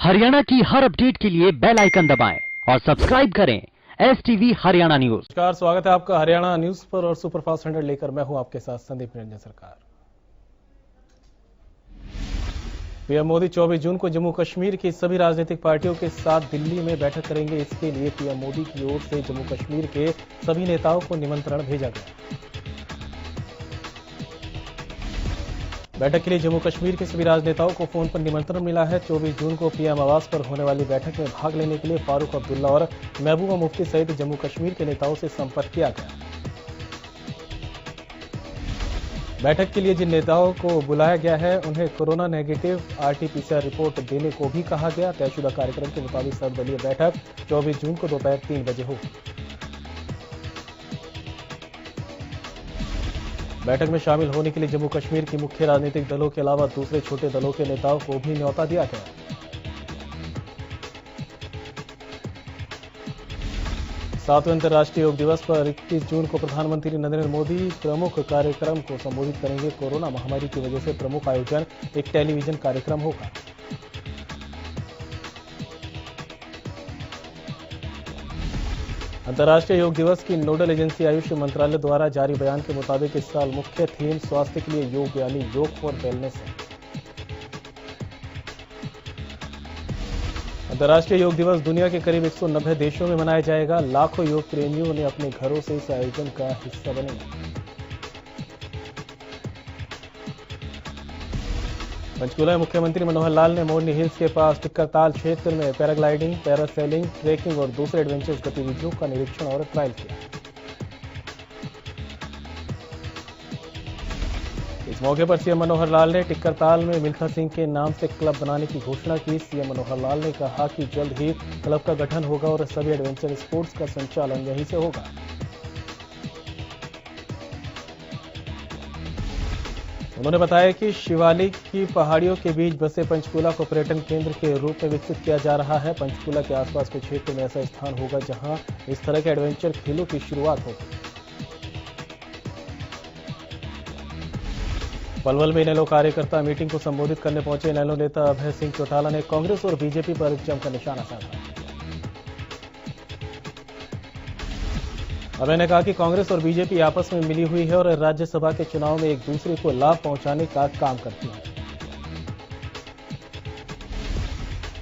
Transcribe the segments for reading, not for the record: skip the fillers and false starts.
हरियाणा की हर अपडेट के लिए बेल आइकन दबाएं और सब्सक्राइब करें STV हरियाणा न्यूज। नमस्कार, स्वागत है आपका हरियाणा न्यूज पर और सुपरफास्ट 100 लेकर मैं हूं आपके साथ संदीप निरंजन सरकार। पीएम मोदी 24 जून को जम्मू कश्मीर की सभी राजनीतिक पार्टियों के साथ दिल्ली में बैठक करेंगे। इसके लिए पीएम मोदी की ओर से जम्मू कश्मीर के सभी नेताओं को निमंत्रण भेजा गया। बैठक के लिए जम्मू कश्मीर के सभी राजनेताओं को फोन पर निमंत्रण मिला है। 24 जून को पीएम आवास पर होने वाली बैठक में भाग लेने के लिए फारूक अब्दुल्ला और महबूबा मुफ्ती सहित जम्मू कश्मीर के नेताओं से संपर्क किया गया। बैठक के लिए जिन नेताओं को बुलाया गया है उन्हें कोरोना नेगेटिव RT-PCR रिपोर्ट देने को भी कहा गया। तयशुदा कार्यक्रम के मुताबिक सर्वदलीय बैठक 24 जून को दोपहर 3 बजे होगी। बैठक में शामिल होने के लिए जम्मू कश्मीर की मुख्य राजनीतिक दलों के अलावा दूसरे छोटे दलों के नेताओं को भी न्योता दिया गया। सातवें अंतर्राष्ट्रीय योग दिवस पर 21 जून को प्रधानमंत्री नरेंद्र मोदी प्रमुख कार्यक्रम को संबोधित करेंगे। कोरोना महामारी की वजह से प्रमुख आयोजन एक टेलीविजन कार्यक्रम होगा। अंतर्राष्ट्रीय योग दिवस की नोडल एजेंसी आयुष मंत्रालय द्वारा जारी बयान के मुताबिक इस साल मुख्य थीम स्वास्थ्य के लिए योग यानी योग फॉर वेलनेस है। अंतर्राष्ट्रीय योग दिवस दुनिया के करीब 190 देशों में मनाया जाएगा। लाखों योग प्रेमियों ने अपने घरों से इस आयोजन का हिस्सा बने। पंचकूला में मुख्यमंत्री मनोहर लाल ने मोरनी हिल्स के पास टिक्करताल क्षेत्र में पैराग्लाइडिंग, पैरासेलिंग, ट्रेकिंग और दूसरे एडवेंचर्स गतिविधियों का निरीक्षण और ट्रायल किया। इस मौके पर सीएम मनोहर लाल ने टिक्करताल में मिल्खा सिंह के नाम से क्लब बनाने की घोषणा की। सीएम मनोहर लाल ने कहा कि जल्द ही क्लब का गठन होगा और सभी एडवेंचर स्पोर्ट्स का संचालन यहीं से होगा। उन्होंने बताया कि शिवालिक की पहाड़ियों के बीच बसे पंचकूला को पर्यटन केंद्र के रूप में विकसित किया जा रहा है। पंचकूला के आसपास के क्षेत्र में ऐसा स्थान होगा जहां इस तरह के एडवेंचर खेलों की शुरुआत होगी। पलवल में इनेलो कार्यकर्ता मीटिंग को संबोधित करने पहुंचे। इनेलो नेता अभय सिंह चौटाला ने कांग्रेस और बीजेपी पर जमकर निशाना साधा। अभय ने कहा कि कांग्रेस और बीजेपी आपस में मिली हुई है और राज्यसभा के चुनाव में एक दूसरे को लाभ पहुंचाने का काम करती है।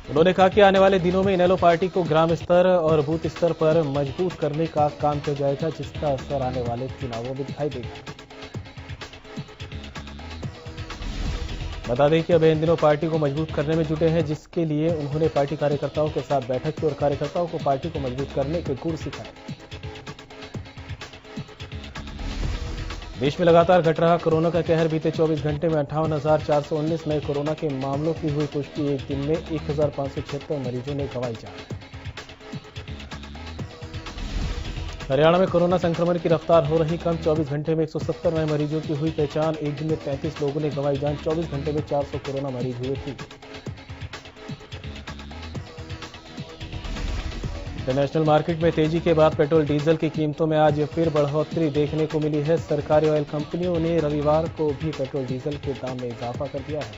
उन्होंने कहा कि आने वाले दिनों में इनेलो पार्टी को ग्राम स्तर और बूथ स्तर पर मजबूत करने का काम किया जाएगा, जिसका असर आने वाले चुनावों में दिखाई देगा। बता दें कि अभय इन दिनों पार्टी को मजबूत करने में जुटे हैं, जिसके लिए उन्होंने पार्टी कार्यकर्ताओं के साथ बैठक की और कार्यकर्ताओं को पार्टी को मजबूत करने के गुर सिखाए। देश में लगातार घट रहा कोरोना का कहर। बीते 24 घंटे में 58,419 नए कोरोना के मामलों की हुई पुष्टि। एक दिन में 1,576 मरीजों ने गंवाई जान। हरियाणा में कोरोना संक्रमण की रफ्तार हो रही कम। 24 घंटे में 170 नए मरीजों की हुई पहचान। एक दिन में 33 लोगों ने गंवाई जान। 24 घंटे में 400 कोरोना मरीज हुए थे। इंटरनेशनल मार्केट में तेजी के बाद पेट्रोल डीजल की कीमतों में आज फिर बढ़ोतरी देखने को मिली है। सरकारी ऑयल कंपनियों ने रविवार को भी पेट्रोल डीजल के दाम में इजाफा कर दिया है।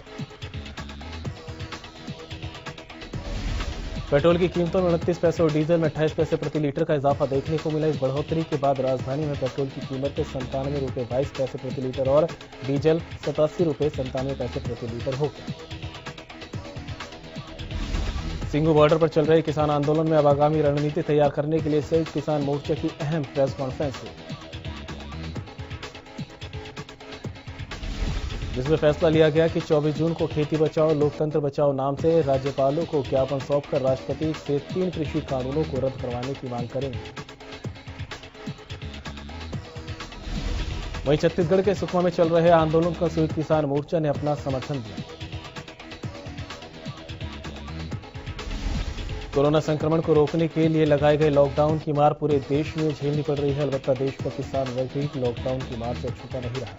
पेट्रोल की कीमतों में 29 पैसे और डीजल में 28 पैसे प्रति लीटर का इजाफा देखने को मिला। इस बढ़ोतरी के बाद राजधानी में पेट्रोल की कीमत 97 रुपये 22 पैसे प्रति लीटर और डीजल 87 रुपये 97 पैसे प्रति लीटर हो गया। सिंघू बॉर्डर पर चल रहे किसान आंदोलन में अब आगामी रणनीति तैयार करने के लिए संयुक्त किसान मोर्चा की अहम प्रेस कॉन्फ्रेंस हुई, जिसमें फैसला लिया गया कि 24 जून को खेती बचाओ लोकतंत्र बचाओ नाम से राज्यपालों को ज्ञापन सौंपकर राष्ट्रपति से 3 कृषि कानूनों को रद्द करवाने की मांग करेंगे। वहीं छत्तीसगढ़ के सुकमा में चल रहे आंदोलन का संयुक्त किसान मोर्चा ने अपना समर्थन दिया। कोरोना संक्रमण को रोकने के लिए लगाए गए लॉकडाउन की मार पूरे देश में झेलनी पड़ रही है। अलबत्ता देश का किसान वर्ग भी लॉकडाउन की मार से छूटा नहीं रहा।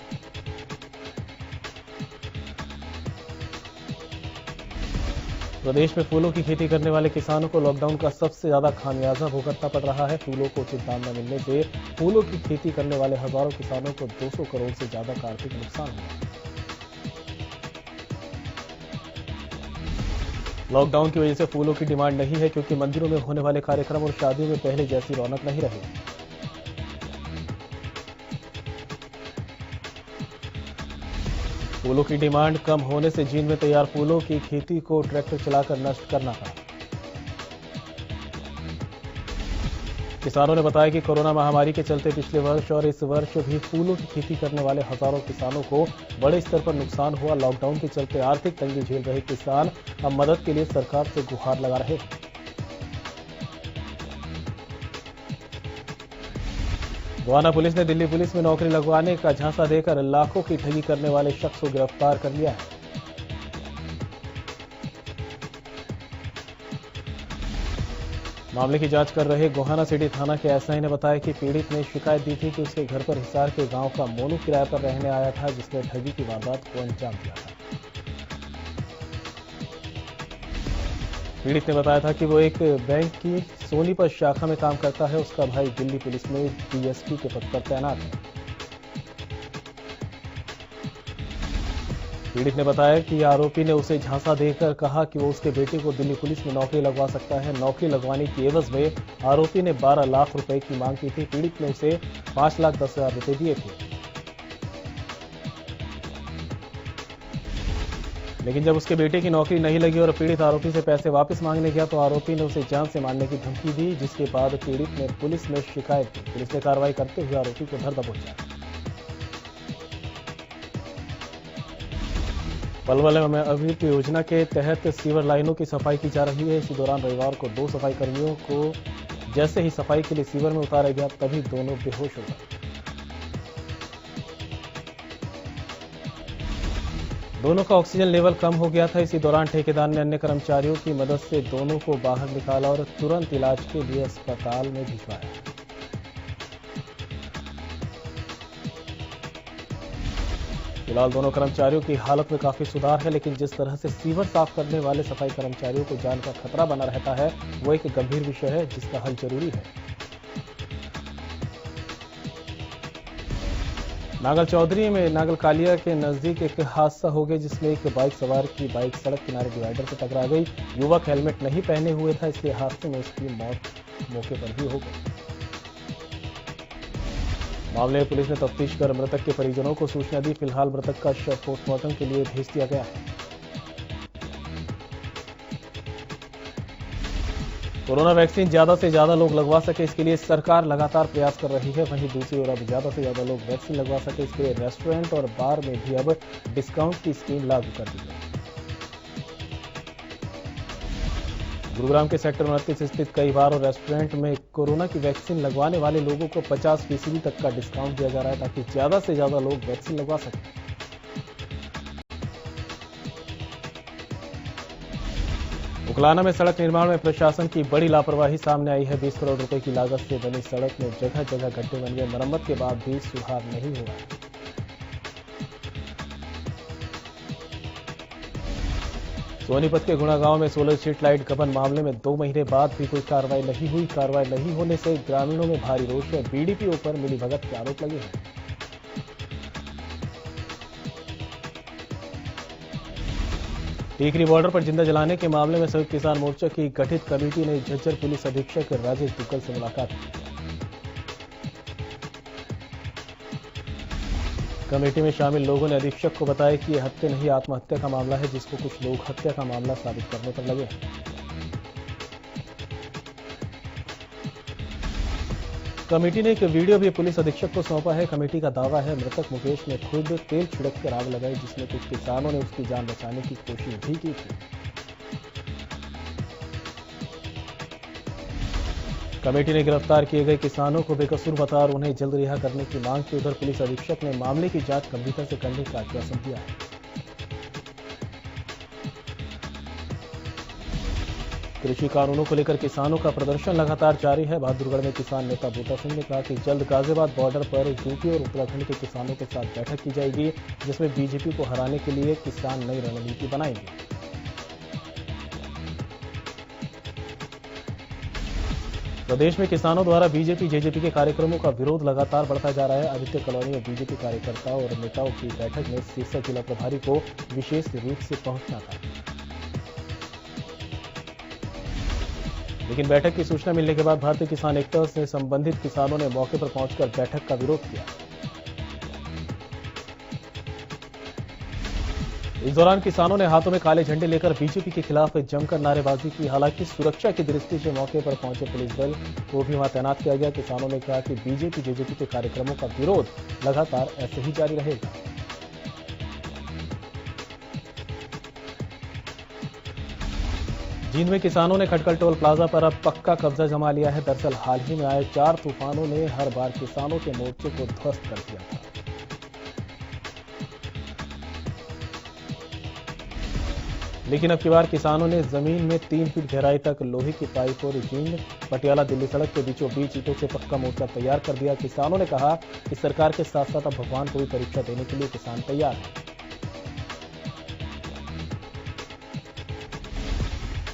प्रदेश में फूलों की खेती करने वाले किसानों को लॉकडाउन का सबसे ज्यादा खामियाजा भुगतना पड़ रहा है। फूलों को उचित दाम न मिलने से फूलों की खेती करने वाले हजारों किसानों को 200 करोड़ से ज्यादा का आर्थिक नुकसान हुआ। लॉकडाउन की वजह से फूलों की डिमांड नहीं है क्योंकि मंदिरों में होने वाले कार्यक्रम और शादियों में पहले जैसी रौनक नहीं रही। फूलों की डिमांड कम होने से जींद में तैयार फूलों की खेती को ट्रैक्टर चलाकर नष्ट करना पड़ा। किसानों ने बताया कि कोरोना महामारी के चलते पिछले वर्ष और इस वर्ष भी फूलों की खेती करने वाले हजारों किसानों को बड़े स्तर पर नुकसान हुआ। लॉकडाउन के चलते आर्थिक तंगी झेल रहे किसान अब मदद के लिए सरकार से गुहार लगा रहे हैं। गोहाना पुलिस ने दिल्ली पुलिस में नौकरी लगवाने का झांसा देकर लाखों की ठगी करने वाले शख्स को गिरफ्तार कर लिया है। मामले की जांच कर रहे गोहाना सिटी थाना के एसआई ने बताया कि पीड़ित ने शिकायत दी थी कि उसके घर पर हिसार के गांव का मोनू किराए पर रहने आया था, जिसने ठगी की वारदात को अंजाम दिया था। पीड़ित ने बताया था कि वो एक बैंक की सोनीपत शाखा में काम करता है। उसका भाई दिल्ली पुलिस में डीएसपी के पद पर तैनात है। पीड़ित ने बताया कि आरोपी ने उसे झांसा देकर कहा कि वो उसके बेटे को दिल्ली पुलिस में नौकरी लगवा सकता है। नौकरी लगवाने की एवज में आरोपी ने 12 लाख रुपए की मांग की थी। पीड़ित ने उसे 5,10,000 रुपए दिए थे, लेकिन जब उसके बेटे की नौकरी नहीं लगी और पीड़ित आरोपी से पैसे वापस मांगने गया तो आरोपी ने उसे जान से मारने की धमकी दी, जिसके बाद पीड़ित ने पुलिस में शिकायत की। पुलिस ने कार्रवाई करते हुए आरोपी को धर दबोचा। पलवल में अमृत योजना के तहत सीवर लाइनों की सफाई की जा रही है। इसी दौरान रविवार को 2 सफाई कर्मियों को जैसे ही सफाई के लिए सीवर में उतारा गया तभी दोनों बेहोश हो गए। दोनों का ऑक्सीजन लेवल कम हो गया था। इसी दौरान ठेकेदार ने अन्य कर्मचारियों की मदद से दोनों को बाहर निकाला और तुरंत इलाज के लिए अस्पताल में भिजवाया। फिलहाल दोनों कर्मचारियों की हालत में काफी सुधार है, लेकिन जिस तरह से सीवर साफ करने वाले सफाई कर्मचारियों को जान का खतरा बना रहता है वो एक गंभीर विषय है जिसका हल जरूरी है। नागल चौधरी में नागल कालिया के नजदीक एक हादसा हो गया, जिसमें एक बाइक सवार की बाइक सड़क किनारे डिवाइडर से टकरा गई। युवक हेलमेट नहीं पहने हुए था, इसलिए हादसे में उसकी मौत मौके पर ही हो गई। मामले में पुलिस ने तफ्तीश कर मृतक के परिजनों को सूचना दी। फिलहाल मृतक का शव पोस्टमार्टम के लिए भेज दिया गया है। कोरोना वैक्सीन ज्यादा से ज्यादा लोग लगवा सके, इसके लिए सरकार लगातार प्रयास कर रही है। वहीं दूसरी ओर अब ज्यादा से ज्यादा लोग वैक्सीन लगवा सके, इसके लिए रेस्टोरेंट और बार में भी अब डिस्काउंट की स्कीम लागू कर दी है। गुरुग्राम के सेक्टर 29 स्थित कई बार और रेस्टोरेंट में कोरोना की वैक्सीन लगवाने वाले लोगों को 50% तक का डिस्काउंट दिया जा रहा है, ताकि ज्यादा से ज्यादा लोग वैक्सीन लगवा सकें। उकलाना में सड़क निर्माण में प्रशासन की बड़ी लापरवाही सामने आई है। 20 करोड़ रुपए की लागत से बनी सड़क में जगह जगह गड्ढे बन गए। मरम्मत के बाद भी सुधार नहीं हुआ। सोनीपत के गुणा गांव में सोलर स्ट्रीट लाइट गबन मामले में 2 महीने बाद भी कोई कार्रवाई नहीं हुई। कार्रवाई नहीं होने से ग्रामीणों में भारी रोष है। बीडीपीओ पर मिलीभगत के आरोप लगे हैं। टीकरी बॉर्डर पर जिंदा जलाने के मामले में संयुक्त किसान मोर्चा की गठित कमेटी ने झज्जर पुलिस अधीक्षक राजेश दुग्गल से मुलाकात की। कमेटी में शामिल लोगों ने अधीक्षक को बताया कि यह हत्या नहीं आत्महत्या का मामला है, जिसको कुछ लोग हत्या का मामला साबित करने पर लगे हैं। कमेटी ने एक वीडियो भी पुलिस अधीक्षक को सौंपा है। कमेटी का दावा है मृतक मुकेश ने खुद तेल छिड़ककर आग लगाई, जिसमें कुछ किसानों ने उसकी जान बचाने की कोशिश भी की थी। कमेटी ने गिरफ्तार किए गए किसानों को बेकसूर बता और उन्हें जल्द रिहा करने की मांग की। उधर पुलिस अधीक्षक ने मामले की जांच गंभीरता से करने का आश्वासन दिया है। कृषि कानूनों को लेकर किसानों का प्रदर्शन लगातार जारी है। बहादुरगढ़ में किसान नेता बूटा सिंह ने कहा कि जल्द गाजियाबाद बॉर्डर पर यूपी और उत्तराखंड के किसानों के साथ बैठक की जाएगी, जिसमें बीजेपी को हराने के लिए किसान नई रणनीति बनाएंगे। प्रदेश में किसानों द्वारा बीजेपी जेजेपी के कार्यक्रमों का विरोध लगातार बढ़ता जा रहा है। आदित्य कॉलोनी में बीजेपी कार्यकर्ताओं और नेताओं की बैठक में सिरसा जिला प्रभारी को विशेष रूप से पहुंचना था। लेकिन बैठक की सूचना मिलने के बाद भारतीय किसान एकता से संबंधित किसानों ने मौके पर पहुंचकर बैठक का विरोध किया। इस दौरान किसानों ने हाथों में काले झंडे लेकर बीजेपी के खिलाफ जमकर नारेबाजी की। हालांकि सुरक्षा की दृष्टि से मौके पर पहुंचे पुलिस बल को भी वहां तैनात किया गया। किसानों ने कहा कि बीजेपी जेजेपी के कार्यक्रमों का विरोध लगातार ऐसे ही जारी रहेगा। जींद में किसानों ने खटकल टोल प्लाजा पर अब पक्का कब्जा जमा लिया है। दरअसल हाल ही में आए 4 तूफानों ने हर बार किसानों के मोर्चे को ध्वस्त कर दिया था। लेकिन अब की बार किसानों ने जमीन में 3 फीट गहराई तक लोहे की पाइप और जींद पटियाला दिल्ली सड़क के बीचों बीच ईंटों से पक्का मोर्चा तैयार कर दिया। किसानों ने कहा कि सरकार के साथ साथ अब भगवान को भी परीक्षा देने के लिए किसान तैयार है।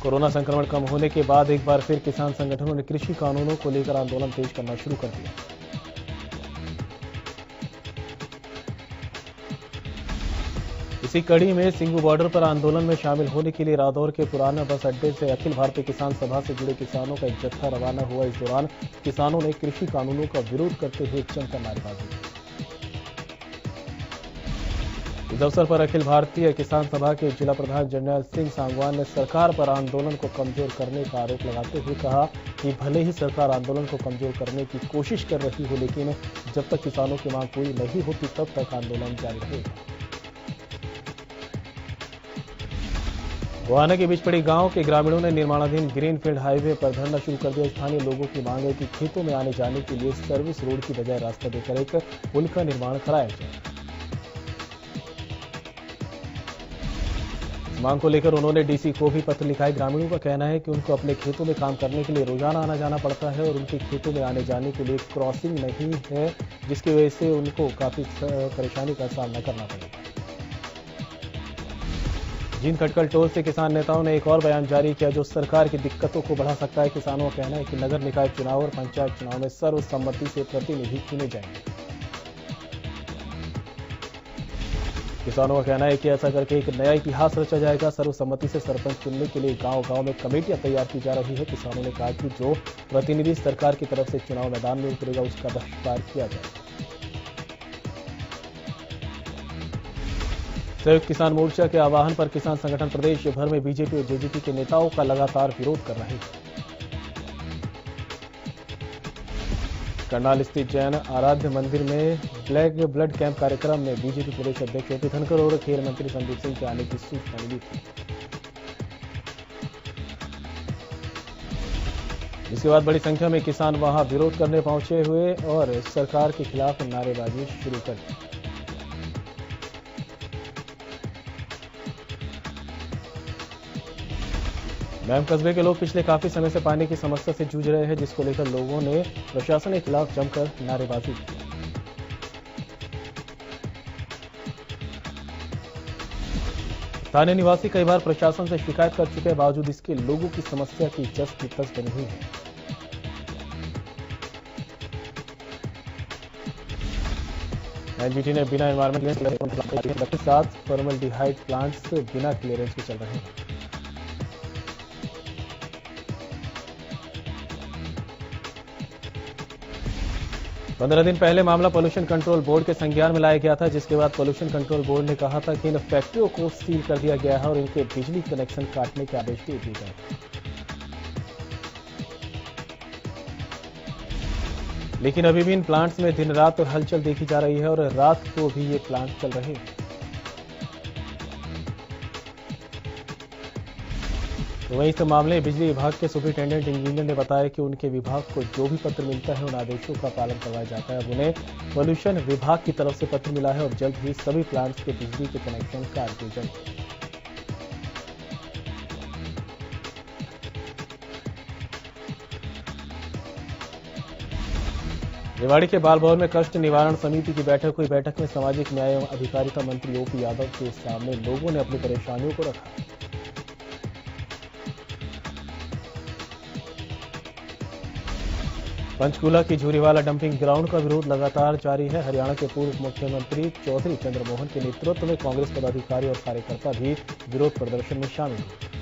कोरोना संक्रमण कम होने के बाद एक बार फिर किसान संगठनों ने कृषि कानूनों को लेकर आंदोलन तेज करना शुरू कर दिया। इसी कड़ी में सिंगू बॉर्डर पर आंदोलन में शामिल होने के लिए रादौर के पुराना बस अड्डे से अखिल भारतीय किसान सभा से जुड़े किसानों का एक जत्था रवाना हुआ। इस दौरान किसानों ने कृषि कानूनों का विरोध करते हुए जमकर नारेबाजी की। इस अवसर पर अखिल भारतीय किसान सभा के जिला प्रधान जर्नैल सिंह सांगवान ने सरकार पर आंदोलन को कमजोर करने का आरोप लगाते हुए कहा कि भले ही सरकार आंदोलन को कमजोर करने की कोशिश कर रही हो, लेकिन जब तक किसानों की मांग पूरी नहीं होती तब तक आंदोलन जारी रहेगा। गोहाना के बीच पड़ी गांव के ग्रामीणों ने निर्माणाधीन ग्रीनफील्ड हाईवे पर धरना शुरू कर दिया। स्थानीय लोगों की मांग है कि खेतों में आने जाने के लिए सर्विस रोड की बजाय रास्ता देकर एक पुल का निर्माण कराया जाए। इस मांग को लेकर उन्होंने डीसी को भी पत्र लिखा है। ग्रामीणों का कहना है कि उनको अपने खेतों में काम करने के लिए रोजाना आना जाना पड़ता है और उनके खेतों में आने जाने के लिए क्रॉसिंग नहीं है, जिसकी वजह से उनको काफी परेशानी का सामना करना पड़ेगा। जींद खटकल टोल से किसान नेताओं ने एक और बयान जारी किया जो सरकार की दिक्कतों को बढ़ा सकता है। किसानों का कहना है कि नगर निकाय चुनाव और पंचायत चुनाव में सर्वसम्मति से प्रतिनिधि चुने जाएंगे। किसानों का कहना है कि ऐसा करके एक नया इतिहास रचा जाएगा। सर्वसम्मति से सरपंच चुनने के लिए गांव-गांव में कमेटियां तैयार की जा रही है। किसानों ने कहा कि जो प्रतिनिधि सरकार की तरफ से चुनाव मैदान में उतरेगा उसका बहिष्कार किया जाएगा। संयुक्त किसान मोर्चा के आह्वान पर किसान संगठन प्रदेश भर में बीजेपी और जेजेपी के नेताओं का लगातार विरोध कर रहे हैं। करनाल स्थित जैन आराध्य मंदिर में ब्लैक ब्लड कैंप कार्यक्रम में बीजेपी प्रदेश अध्यक्ष ओपी धनखड़ और खेल मंत्री संदीप सिंह के आने की सूचना मिली थी। इसके बाद बड़ी संख्या में किसान वहां विरोध करने पहुंचे हुए और सरकार के खिलाफ नारेबाजी शुरू कर दी। मैम कस्बे के लोग पिछले काफी समय से पानी की समस्या से जूझ रहे हैं, जिसको लेकर लोगों ने प्रशासन के खिलाफ जमकर नारेबाजी की। स्थानीय निवासी कई बार प्रशासन से शिकायत कर चुके हैं, बावजूद इसके लोगों की समस्या की जस की तस बनी हुई है। एनजीटी ने बिना एनवायरमेंट के साथ फॉर्मल्डिहाइड प्लांट्स बिना क्लियरेंस के चल रहे हैं। 15 दिन पहले मामला पोल्यूशन कंट्रोल बोर्ड के संज्ञान में लाया गया था, जिसके बाद पोल्यूशन कंट्रोल बोर्ड ने कहा था कि इन फैक्ट्रियों को सील कर दिया गया है और इनके बिजली कनेक्शन काटने के आदेश दे दिए गए। लेकिन अभी भी इन प्लांट्स में दिन रात हलचल देखी जा रही है और रात को भी ये प्लांट चल रहे हैं। तो वहीं इस मामले में बिजली विभाग के सुपरिटेंडेंट इंजीनियर ने बताया कि उनके विभाग को जो भी पत्र मिलता है उन आदेशों का पालन करवाया जाता है। अब उन्हें पोल्यूशन विभाग की तरफ से पत्र मिला है और जल्द ही सभी प्लांट्स के बिजली के कनेक्शन काट दिए जाएंगे। रेवाड़ी के बाल भवन में कष्ट निवारण समिति की बैठक हुई। बैठक में सामाजिक न्याय एवं अधिकारिता मंत्री ओपी यादव के सामने लोगों ने अपनी परेशानियों को रखा। पंचकूला की झूरीवाला डंपिंग ग्राउंड का विरोध लगातार जारी है। हरियाणा के पूर्व मुख्यमंत्री चौधरी चंद्रमोहन के नेतृत्व में कांग्रेस पदाधिकारी और कार्यकर्ता भी विरोध प्रदर्शन में शामिल हुए।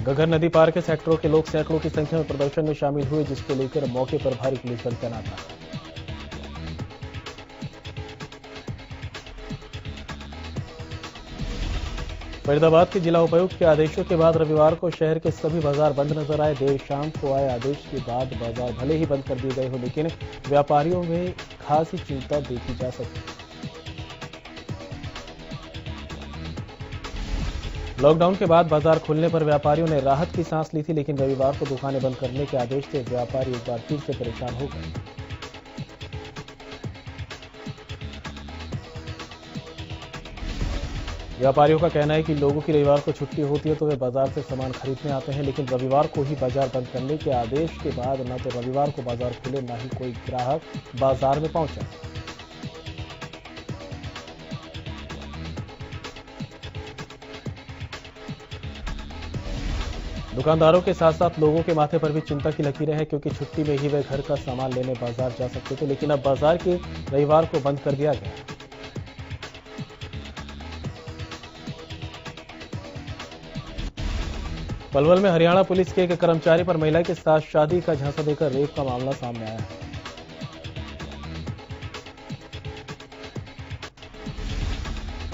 घग्गर नदी पार के सेक्टरों के लोग सैकड़ों की संख्या में प्रदर्शन में शामिल हुए, जिसको लेकर मौके पर भारी पुलिस बल तैनात रहा। फरीदाबाद के जिला उपायुक्त के आदेशों के बाद रविवार को शहर के सभी बाजार बंद नजर आए। देर शाम को आए आदेश के बाद बाजार भले ही बंद कर दिए गए हो, लेकिन व्यापारियों में खासी चिंता देखी जा सकी। लॉकडाउन के बाद बाजार खुलने पर व्यापारियों ने राहत की सांस ली थी, लेकिन रविवार को दुकानें बंद करने के आदेश से व्यापारी एक बार फिर से परेशान हो गए। व्यापारियों का कहना है कि लोगों की रविवार को छुट्टी होती है तो वे बाजार से सामान खरीदने आते हैं, लेकिन रविवार को ही बाजार बंद करने के आदेश के बाद न तो रविवार को बाजार खुले, न ही कोई ग्राहक बाजार में पहुंचा। दुकानदारों के साथ साथ लोगों के माथे पर भी चिंता की लकीरें हैं, क्योंकि छुट्टी में ही वे घर का सामान लेने बाजार जा सकते थे, लेकिन अब बाजार के रविवार को बंद कर दिया गया। पलवल में हरियाणा पुलिस के एक कर्मचारी पर महिला के साथ शादी का झांसा देकर रेप का मामला सामने आया है।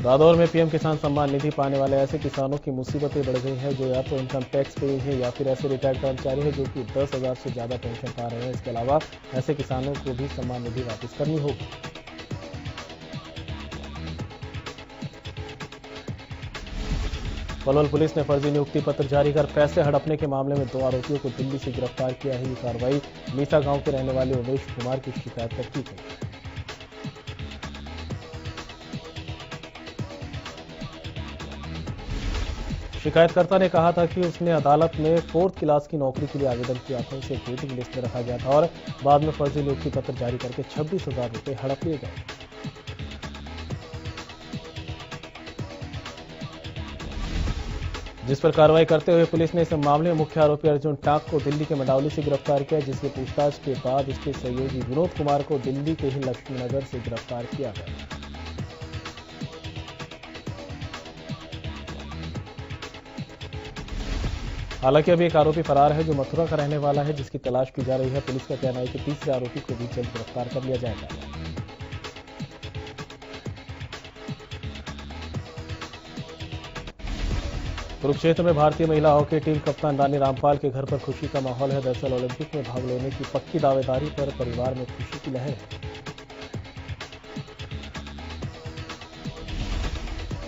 रादौर में पीएम किसान सम्मान निधि पाने वाले ऐसे किसानों की मुसीबतें बढ़ गई हैं, जो या तो इनकम टैक्स पे है या फिर ऐसे रिटायर्ड कर्मचारी हैं जो कि 10,000 से ज्यादा पेंशन पा रहे हैं। इसके अलावा ऐसे किसानों को भी सम्मान निधि वापस करनी होगी। पलवल पुलिस ने फर्जी नियुक्ति पत्र जारी कर पैसे हड़पने के मामले में 2 आरोपियों को दिल्ली से गिरफ्तार किया है। ये कार्रवाई मीसा गांव के रहने वाले उमेश कुमार की शिकायत पर की गई। शिकायतकर्ता ने कहा था कि उसने अदालत में 4th क्लास की नौकरी के लिए आवेदन किया था। उसे वेटिंग लिस्ट में रखा गया था और बाद में फर्जी नियुक्ति पत्र जारी करके 26,000 रुपए हड़प लिए गए। जिस पर कार्रवाई करते हुए पुलिस ने इस मामले में मुख्य आरोपी अर्जुन टाक को दिल्ली के मंडावली से गिरफ्तार किया, जिसकी पूछताछ के बाद उसके सहयोगी विनोद कुमार को दिल्ली के ही लक्ष्मीनगर से गिरफ्तार किया गया। हालांकि अभी एक आरोपी फरार है जो मथुरा का रहने वाला है, जिसकी तलाश की जा रही है। पुलिस का कहना है कि तीसरे आरोपी को भी जल्द गिरफ्तार कर लिया जाएगा। कुरुक्षेत्र में भारतीय महिला हॉकी टीम कप्तान रानी रामपाल के घर पर खुशी का माहौल है। दरअसल ओलंपिक में भाग लेने की पक्की दावेदारी पर परिवार में खुशी की लहर है।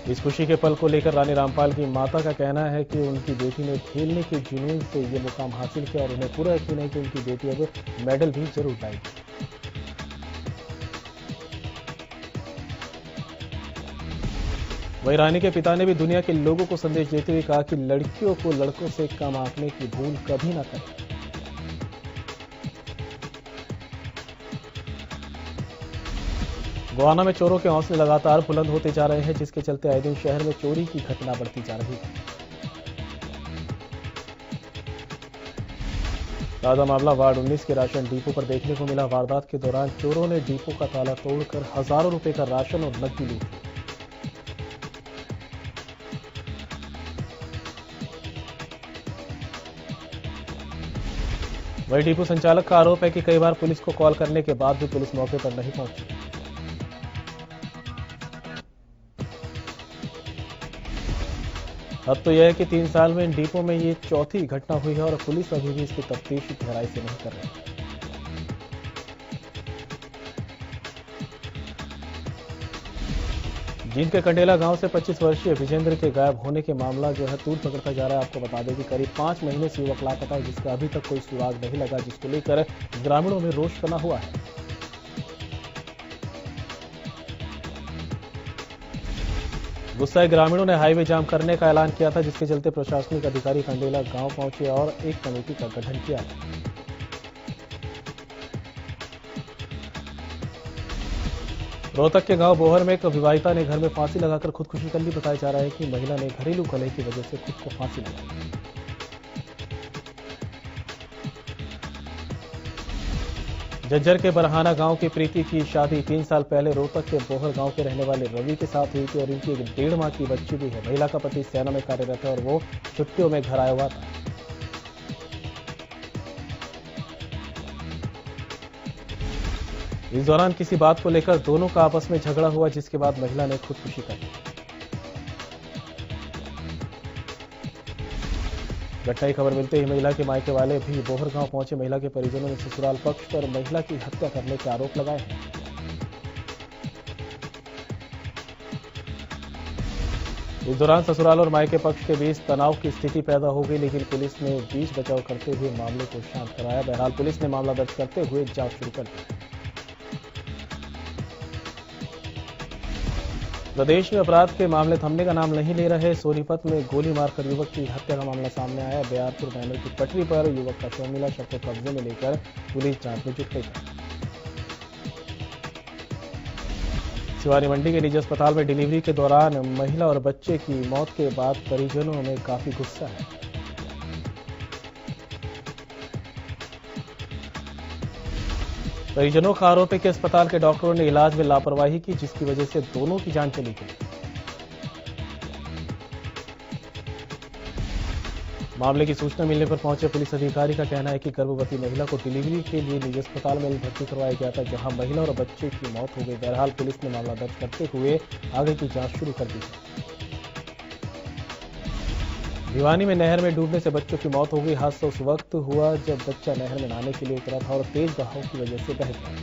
इस खुशी के पल को लेकर रानी रामपाल की माता का कहना है कि उनकी बेटी ने खेलने के जुनून से ये मुकाम हासिल किया और उन्हें पूरा यकीन है कि उनकी बेटी अब मेडल भी जरूर लाएगी। वहीं रानी के पिता ने भी दुनिया के लोगों को संदेश देते हुए कहा कि लड़कियों को लड़कों से कम आंकने की भूल कभी ना करें। गोवाना में चोरों के हौसले लगातार बुलंद होते जा रहे हैं, जिसके चलते आए दिन शहर में चोरी की घटना बढ़ती जा रही है। ताजा मामला वार्ड 19 के राशन डिपो पर देखने को मिला। वारदात के दौरान चोरों ने डिपो का ताला तोड़कर हजारों रुपए का राशन और नकदी लूट ली। वहीं डिपो संचालक का आरोप है कि कई बार पुलिस को कॉल करने के बाद भी पुलिस मौके पर नहीं पहुंची। अब तो यह है कि 3 साल में इन डिपो में ये चौथी घटना हुई है और पुलिस अभी भी इसकी तफ्तीश गहराई से नहीं कर रही है। जींद के कंडेला गांव से 25 वर्षीय विजेंद्र के गायब होने के मामला जो है तूल पकड़ता जा रहा है। आपको बता दें कि करीब 5 महीने से युवक लापता है, जिसका अभी तक कोई सुराग नहीं लगा, जिसको लेकर ग्रामीणों में रोष बना हुआ है। गुस्साए ग्रामीणों ने हाईवे जाम करने का ऐलान किया था, जिसके चलते प्रशासनिक अधिकारी कंडेला गांव पहुंचे और एक कमेटी का गठन किया। रोहतक के गांव बोहर में एक विवाहिता ने घर में फांसी लगाकर खुदकुशी कर ली। बताया जा रहा है कि महिला ने घरेलू कलह की वजह से खुद को फांसी लगाई। झज्जर के बरहाना गांव की प्रीति की शादी 3 साल पहले रोहतक के बोहर गांव के रहने वाले रवि के साथ हुई थी और इनकी एक 1.5 माह की बच्ची भी है। महिला का पति सेना में कार्यरत है और वो छुट्टियों में घर आया हुआ था। इस दौरान किसी बात को लेकर दोनों का आपस में झगड़ा हुआ, जिसके बाद महिला ने खुदकुशी कर ली। घटना की खबर मिलते ही महिला के मायके वाले भी बोहर गांव पहुंचे। महिला के परिजनों ने ससुराल पक्ष पर महिला की हत्या करने के आरोप लगाए हैं। इस दौरान ससुराल और मायके पक्ष के बीच तनाव की स्थिति पैदा हो गई, लेकिन पुलिस ने बीच बचाव करते हुए मामले को शांत कराया। बहरहाल पुलिस ने मामला दर्ज करते हुए जांच शुरू कर दी। प्रदेश में अपराध के मामले थमने का नाम नहीं ले रहे। सोनीपत में गोली मारकर युवक की हत्या का मामला सामने आया। बयारपुर बैनर की पटरी पर युवक का शव मिला। शव को कब्जे में लेकर पुलिस जांच में जुट गई है। शिवानी मंडी के निजी अस्पताल में डिलीवरी के दौरान महिला और बच्चे की मौत के बाद परिजनों में काफी गुस्सा है। परिजनों का आरोप है कि अस्पताल के डॉक्टरों ने इलाज में लापरवाही की, जिसकी वजह से दोनों की जान चली गई। मामले की सूचना मिलने पर पहुंचे पुलिस अधिकारी का कहना है कि गर्भवती महिला को डिलीवरी के लिए निजी अस्पताल में भर्ती करवाया गया था, जहां महिला और बच्चे की मौत हो गई। बहरहाल पुलिस ने मामला दर्ज करते हुए आगे की जांच शुरू कर दी है। भिवानी में नहर में डूबने से बच्चों की मौत हो गई। हादसा उस वक्त हुआ जब बच्चा नहर में नहाने के लिए उतरा था और तेज बहाव की वजह से बह गया।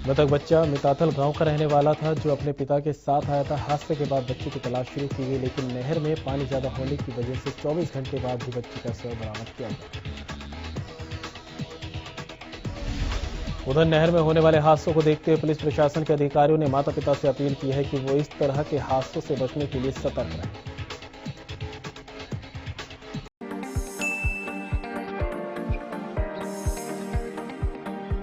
मृतक बच्चा मिताथल गांव का रहने वाला था, जो अपने पिता के साथ आया था। हादसे के बाद बच्चे की तलाश शुरू की गई, लेकिन नहर में पानी ज्यादा होने की वजह से 24 घंटे बाद भी बच्चे का शव बरामद किया गया। उधर नहर में होने वाले हादसों को देखते हुए पुलिस प्रशासन के अधिकारियों ने माता पिता से अपील की है कि वो इस तरह के हादसों से बचने के लिए सतर्क रहें।